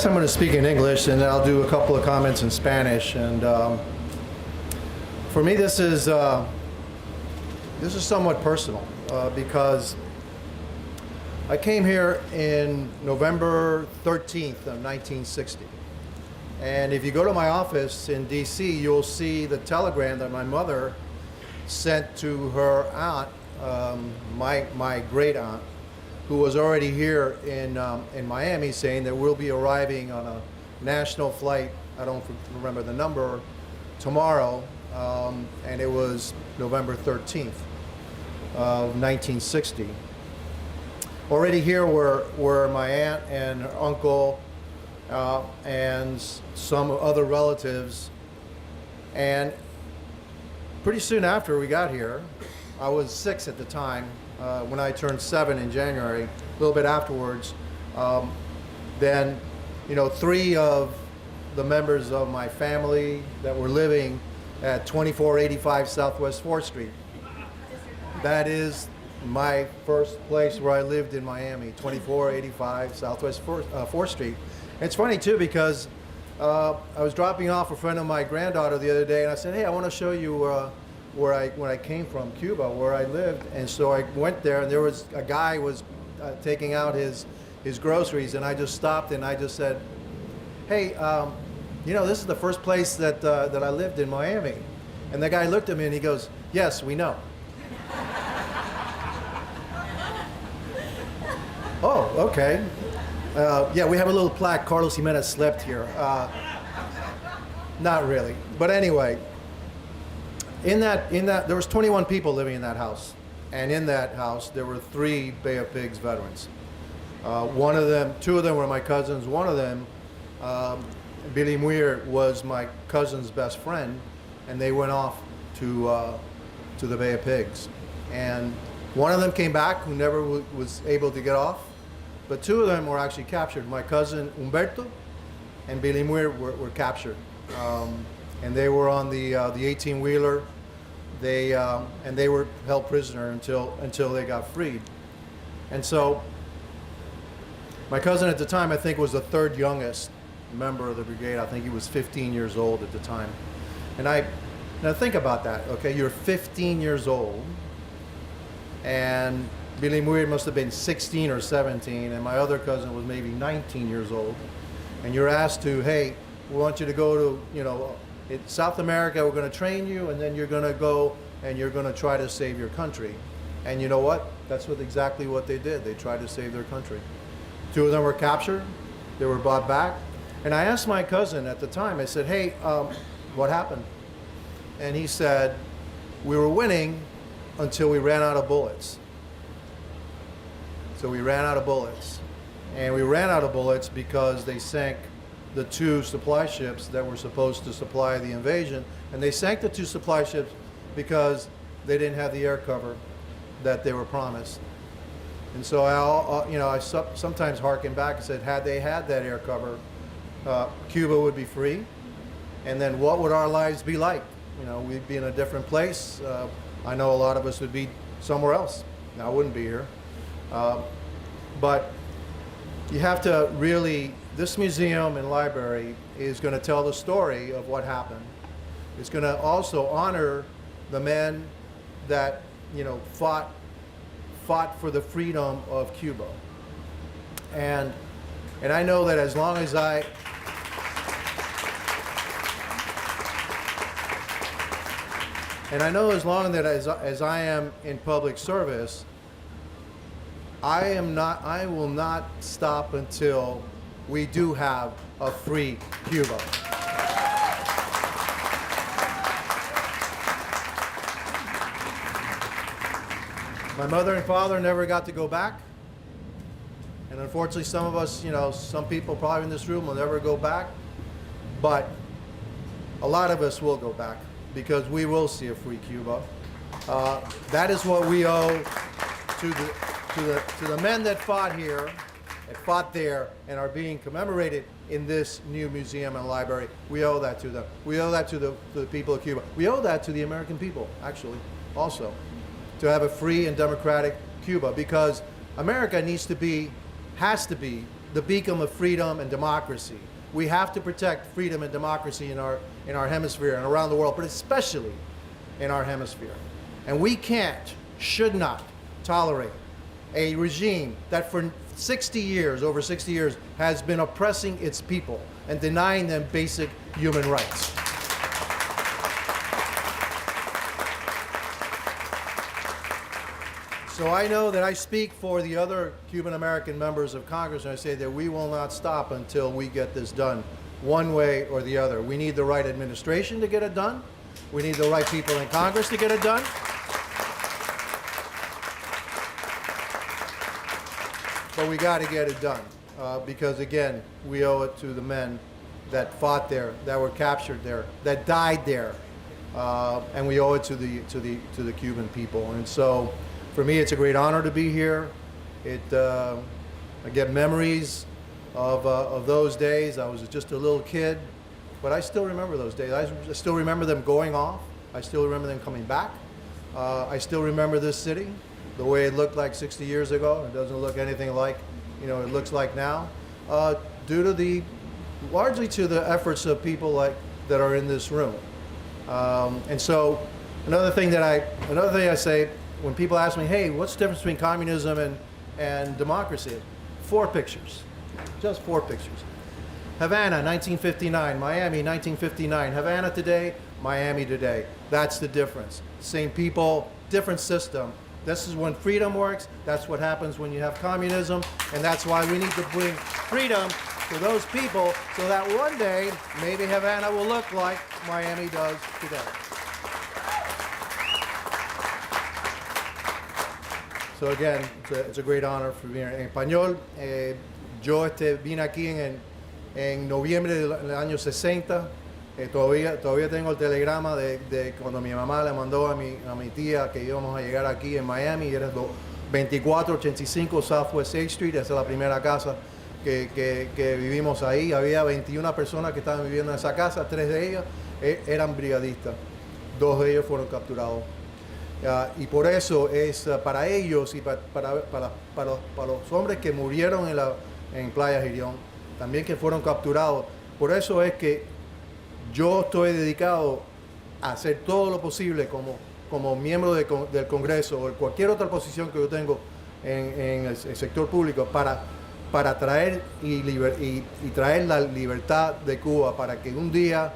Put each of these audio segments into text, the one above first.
guess I'm going to speak in English, and then I'll do a couple of comments in Spanish. And for me, this is somewhat personal because I came here in November 13th of 1960. And if you go to my office in D.C., you'll see the telegram that my mother sent to her aunt, my great aunt, who was already here in Miami, saying that we'll be arriving on a national flight, I don't remember the number, tomorrow, and it was November 13th of 1960. Already here were my aunt and her uncle and some other relatives, and pretty soon after we got here, I was 6 at the time, when I turned 7 in January, a little bit afterwards, then, 3 of the members of my family that were living at 2485 Southwest 4th Street. That is my first place where I lived in Miami, 2485 Southwest 4th Street. And it's funny too because I was dropping off a friend of my granddaughter the other day, and I said, hey, I want to show you when I came from Cuba, where I lived. And so I went there, and there was a guy was taking out his groceries, and I just stopped and I just said, hey, this is the first place that I lived in Miami. And the guy looked at me and he goes, yes, we know. Oh, okay. Yeah, we have a little plaque, Carlos Giménez slept here. Not really, but anyway. In that, there was 21 people living in that house, and in that house there were 3 Bay of Pigs veterans. 2 of them were my cousins. One of them, Billy Muir, was my cousin's best friend, and they went off to the Bay of Pigs. And one of them came back, who never was able to get off, but 2 of them were actually captured. My cousin Humberto and Billy Muir were captured. And they were on the 18-wheeler. And they were held prisoner until they got freed. And so my cousin at the time, I think, was the 3rd youngest member of the brigade. I think he was 15 years old at the time. And now think about that, okay? You're 15 years old, and Billy Muir must have been 16 or 17, and my other cousin was maybe 19 years old. And you're asked to, hey, we want you to go to, in South America, we're going to train you, and then you're going to go and you're going to try to save your country. And you know what? That's exactly what they did. They tried to save their country. 2 of them were captured. They were brought back. And I asked my cousin at the time, I said, hey, what happened? And he said, we were winning until we ran out of bullets. So we ran out of bullets. And we ran out of bullets because they sank the 2 supply ships that were supposed to supply the invasion, and they sank the 2 supply ships because they didn't have the air cover that they were promised. And so I sometimes harken back and said, had they had that air cover, Cuba would be free, and then what would our lives be like? We'd be in a different place. I know a lot of us would be somewhere else. I wouldn't be here. But you have to really, this museum and library is going to tell the story of what happened. It's going to also honor the men that, fought for the freedom of Cuba. And I know that as long as I as I am in public service, I will not stop until we do have a free Cuba. My mother and father never got to go back. And unfortunately, some of us, some people probably in this room will never go back. But a lot of us will go back because we will see a free Cuba. That is what we owe to the men that fought here, that fought there, and are being commemorated in this new museum and library. We owe that to them. We owe that to the people of Cuba. We owe that to the American people, actually, also, to have a free and democratic Cuba, because America has to be the beacon of freedom and democracy. We have to protect freedom and democracy in our hemisphere and around the world, but especially in our hemisphere. And we can't, should not tolerate a regime that for 60 years, over 60 years, has been oppressing its people and denying them basic human rights. So I know that I speak for the other Cuban American members of Congress when I say that we will not stop until we get this done one way or the other. We need the right administration to get it done. We need the right people in Congress to get it done. But we got to get it done because, again, we owe it to the men that fought there, that were captured there, that died there, and we owe it to the Cuban people. And so, for me, it's a great honor to be here. I get memories of those days. I was just a little kid, but I still remember those days. I still remember them going off. I still remember them coming back. I still remember this city, the way it looked like 60 years ago. It doesn't look anything like, it looks like now, due to largely to the efforts of people that are in this room. And so, another thing I say, when people ask me, hey, what's the difference between communism and democracy? 4 pictures, just 4 pictures. Havana, 1959, Miami, 1959. Havana today, Miami today. That's the difference. Same people, different system. This is when freedom works. That's what happens when you have communism. And that's why we need to bring freedom to those people so that one day, maybe Havana will look like Miami does today. So again, it's a great honor for being here. En español, yo vine aquí en noviembre del año 60. Todavía tengo el telegrama de cuando mi mamá le mandó a mi tía que íbamos a llegar aquí en Miami. Y era 2485 Southwest 8th Street. Esa es la primera casa que vivimos ahí. Había 21 personas que estaban viviendo en esa casa. 3 de ellas eran brigadistas. 2 de ellos fueron capturados. Y por eso es para ellos y para los hombres que murieron en Playa Girón, también que fueron capturados, por eso es que yo estoy dedicado a hacer todo lo posible como miembro del Congreso o cualquier otra posición que yo tengo en el sector público para traer y traer la libertad de Cuba, para que un día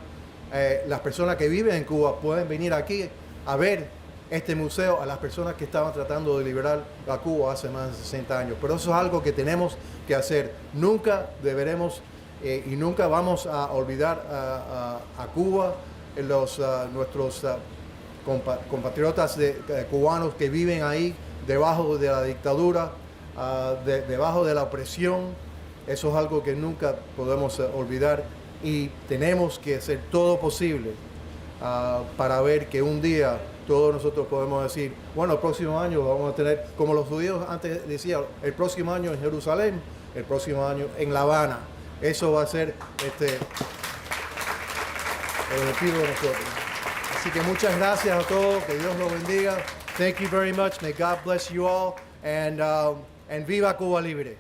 las personas que viven en Cuba puedan venir aquí a ver este museo a las personas que estaban tratando de liberar a Cuba hace más de 60 años. Pero eso es algo que tenemos que hacer. Nunca deberemos y nunca vamos a olvidar a Cuba, nuestros compatriotas cubanos que viven ahí debajo de la dictadura, debajo de la opresión. Eso es algo que nunca podemos olvidar y tenemos que hacer todo posible para ver que un día todos nosotros podemos decir, bueno, el próximo año vamos a tener, como los judíos antes decían, el próximo año en Jerusalén, el próximo año en La Habana. Eso va a ser el objetivo de nosotros. Así que muchas gracias a todos, que Dios los bendiga. Thank you very much. May God bless you all. And viva Cuba Libre.